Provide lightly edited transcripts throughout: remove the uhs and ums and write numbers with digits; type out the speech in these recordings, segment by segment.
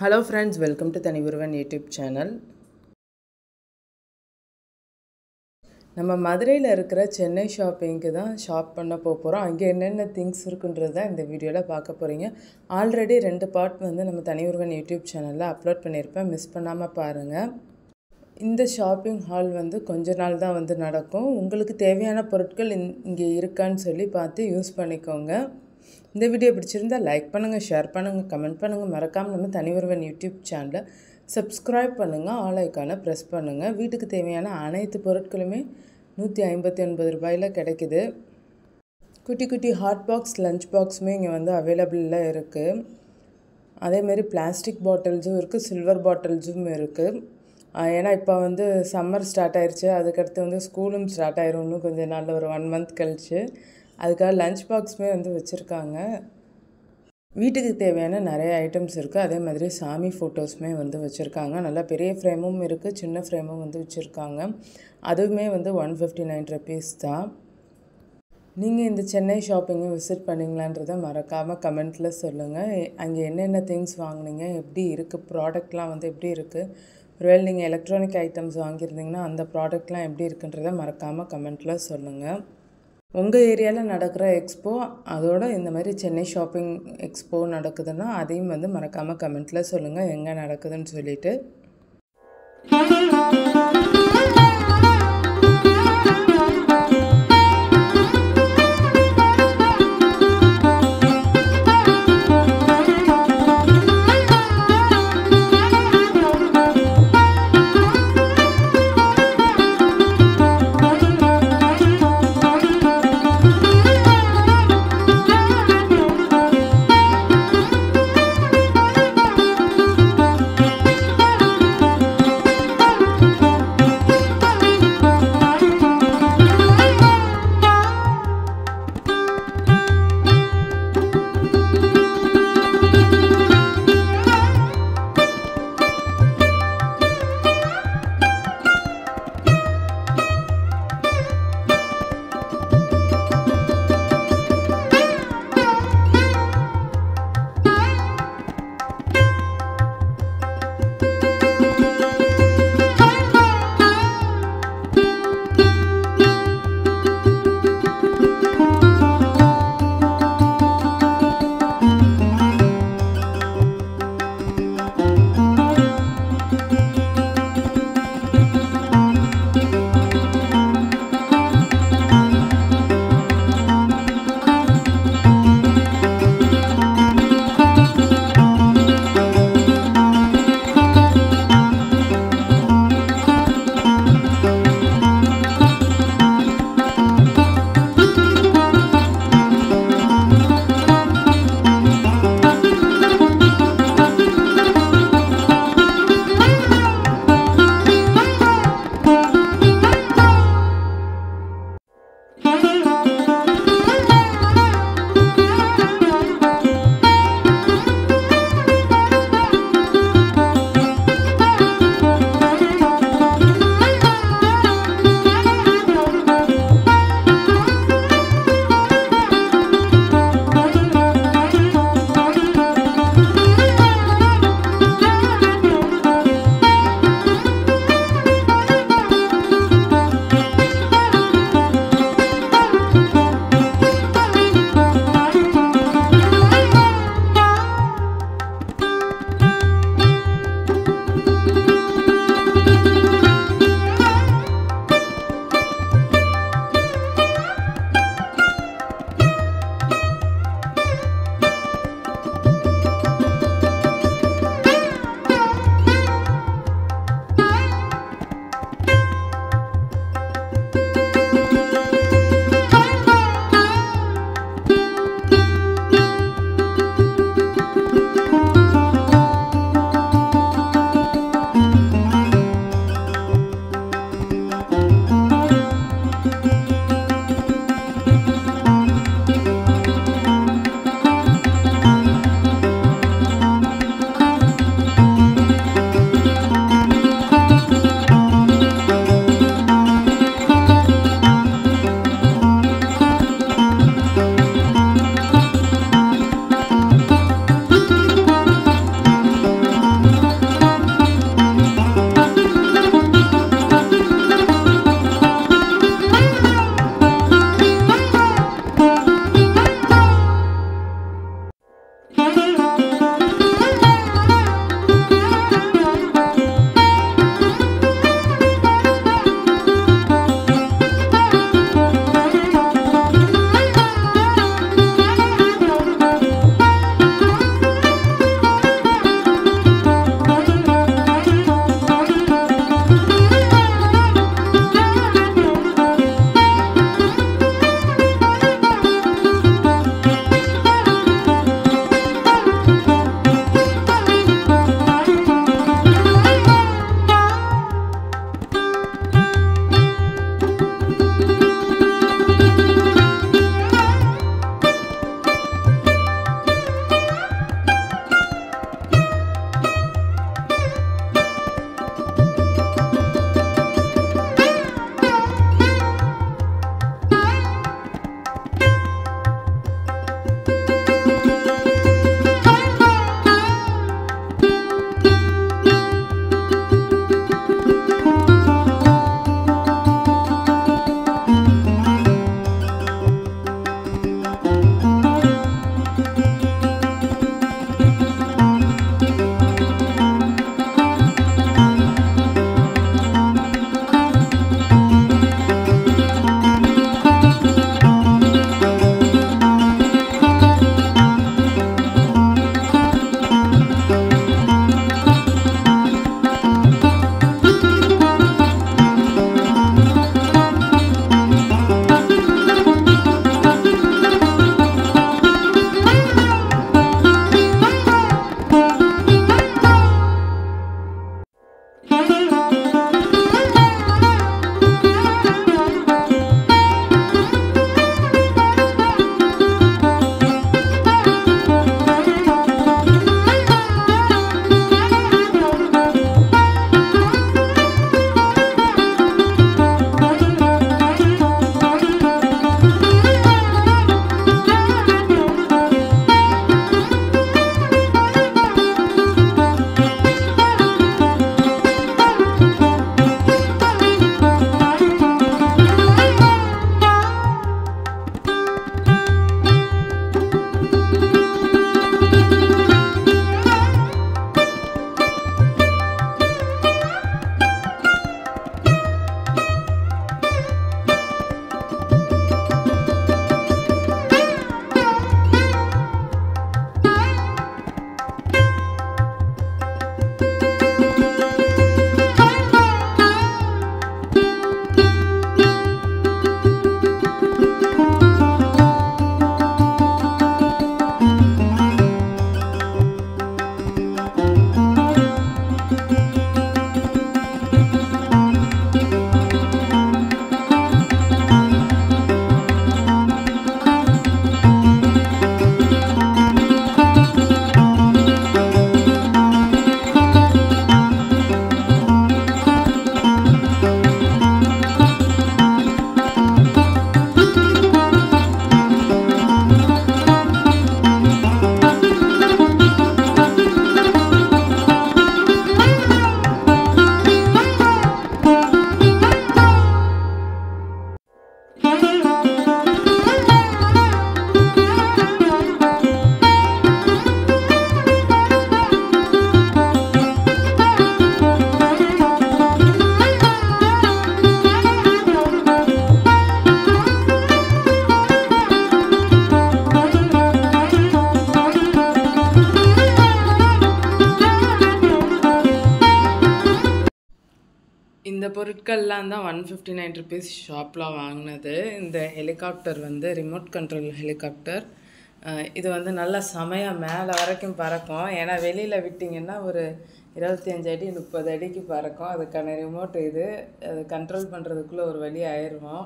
Hello friends, welcome to Thanivuruvan YouTube channel. நம்ம மதுரையில் இருக்கிற சென்னை ஷாப்பிங்க்கு தான் ஷாப் பண்ண போகிறோம். அங்கே என்னென்ன திங்ஸ் இருக்குன்றது தான் இந்த வீடியோவில் பார்க்க போகிறீங்க. ஆல்ரெடி 2 பார்ட் வந்து நம்ம தனியுருவன் யூடியூப் சேனலில் அப்லோட் பண்ணியிருப்பேன், மிஸ் பண்ணாமல் பாருங்கள். இந்த ஷாப்பிங் ஹால் வந்து கொஞ்ச நாள் தான் வந்து நடக்கும். உங்களுக்கு தேவையான பொருட்கள் இங்கே இருக்கான்னு சொல்லி பார்த்து யூஸ் பண்ணிக்கோங்க. இந்த வீடியோ பிடிச்சிருந்தா லைக் பண்ணுங்கள், ஷேர் பண்ணுங்கள், கமெண்ட் பண்ணுங்கள். மறக்காமல் நம்ம தனியுருவன் யூடியூப் சேனலை சப்ஸ்கிரைப் பண்ணுங்கள், ஆல் ஐக்கானை ப்ரெஸ் பண்ணுங்கள். வீட்டுக்கு தேவையான அனைத்து பொருட்களுமே 159 ரூபாயில் கிடைக்குது. குட்டி குட்டி ஹாட் பாக்ஸ், லஞ்ச் பாக்ஸுமே இங்கே வந்து அவைலபிளில் இருக்குது. அதேமாரி பிளாஸ்டிக் பாட்டில்ஸும் இருக்குது, சில்வர் பாட்டில்ஸும் இருக்குது. ஏன்னா இப்போ வந்து சம்மர் ஸ்டார்ட் ஆயிடுச்சு, அதுக்கடுத்து வந்து ஸ்கூலும் ஸ்டார்ட் ஆயிரும் இன்னும் கொஞ்சம் நாளில், ஒரு 1 மந்த் கழிச்சு. அதுக்காக லஞ்ச் பாக்ஸுமே வந்து வச்சுருக்காங்க. வீட்டுக்கு தேவையான நிறைய ஐட்டம்ஸ் இருக்குது. அதே மாதிரி சாமி ஃபோட்டோஸுமே வந்து வச்சுருக்காங்க. நல்லா பெரிய ஃப்ரேமும் இருக்குது, சின்ன ஃப்ரேமும் வந்து வச்சுருக்காங்க. அதுவுமே வந்து 159 rupees தான். நீங்கள் இந்த சென்னை ஷாப்பிங்கை விசிட் பண்ணிங்களான்றதை மறக்காமல் கமெண்ட்டில் சொல்லுங்கள். அங்கே என்னென்ன திங்ஸ் வாங்கினீங்க, எப்படி இருக்குது, ப்ராடக்ட்லாம் வந்து எப்படி இருக்குது. ஒருவேளை நீங்கள் எலக்ட்ரானிக் ஐட்டம்ஸ் வாங்கியிருந்தீங்கன்னா அந்த ப்ராடக்ட்லாம் எப்படி இருக்குன்றதை மறக்காமல் கமெண்ட்டில் சொல்லுங்கள். உங்கள் ஏரியாவில் நடக்கிற எக்ஸ்போ, அதோட இந்த மாதிரி சென்னை ஷாப்பிங் எக்ஸ்போ நடக்குதுன்னா அதையும் வந்து மறக்காமல் கமெண்ட்டில் சொல்லுங்கள் எங்கே நடக்குதுன்னு சொல்லிட்டு. பொருட்கள்லாம் தான் 159 ருபீஸ் ஷாப்பில் வாங்கினது. இந்த ஹெலிகாப்டர் வந்து ரிமோட் கண்ட்ரோல் ஹெலிகாப்டர். இது வந்து நல்லா செமையாக மேலே வரைக்கும் பறக்கும். ஏன்னா வெளியில் விட்டிங்கன்னா ஒரு 25 அடி 30 அடிக்கு பறக்கும். அதுக்கான ரிமோட் இது. அது கண்ட்ரோல் பண்ணுறதுக்குள்ளே ஒரு வழி ஆயிடுவோம்.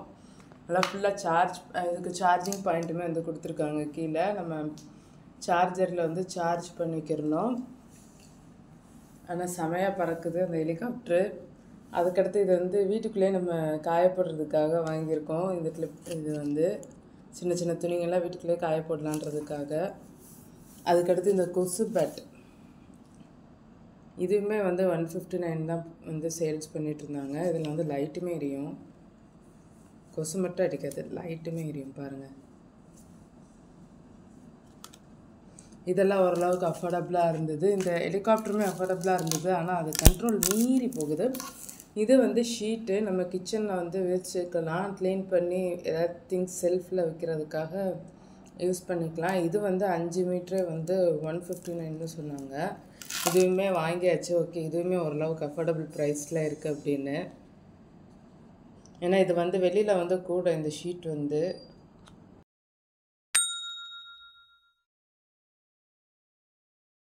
நல்லா ஃபுல்லாக இதுக்கு சார்ஜிங் பாயிண்ட்டுமே வந்து கொடுத்துருக்காங்க. கீழே நம்ம சார்ஜரில் வந்து சார்ஜ் பண்ணிக்கிறணும். ஆனால் செமையாக பறக்குது அந்த ஹெலிகாப்டரு. அதுக்கடுத்து இது வந்து வீட்டுக்குள்ளேயே நம்ம காயப்படுறதுக்காக வாங்கியிருக்கோம். இந்த கிளிப் இது வந்து சின்ன சின்ன துணிங்கள்லாம் வீட்டுக்குள்ளேயே காய போடலான்றதுக்காக. அதுக்கடுத்து இந்த கொசு பேட், இதுவுமே வந்து 159 தான் வந்து சேல்ஸ் பண்ணிகிட்டு இருந்தாங்க. இதில் வந்து லைட்டுமே எரியும். கொசு மட்டும் அடிக்காது, லைட்டுமே எரியும் பாருங்கள். இதெல்லாம் ஓரளவுக்கு அஃபோர்டபுளாக இருந்தது. இந்த ஹெலிகாப்டருமே அஃபோர்டபுளாக இருந்தது. ஆனால் அது கண்ட்ரோல் மீறி போகுது. இது வந்து ஷீட்டு, நம்ம கிச்சனில் வந்து வச்சுக்கலாம். க்ளீன் பண்ணி ஏதாவது திங்ஸ் செல்ஃபில் வைக்கிறதுக்காக யூஸ் பண்ணிக்கலாம். இது வந்து 5 மீட்டரே வந்து 159 சொன்னாங்க. இதுவுமே வாங்கியாச்சு. ஓகே, இதுவுமே ஓரளவுக்கு அஃபோர்டபுள் ப்ரைஸில் இருக்குது அப்படின்னு. ஏன்னா இது வந்து வெளியில் வந்து கூட இந்த ஷீட் வந்து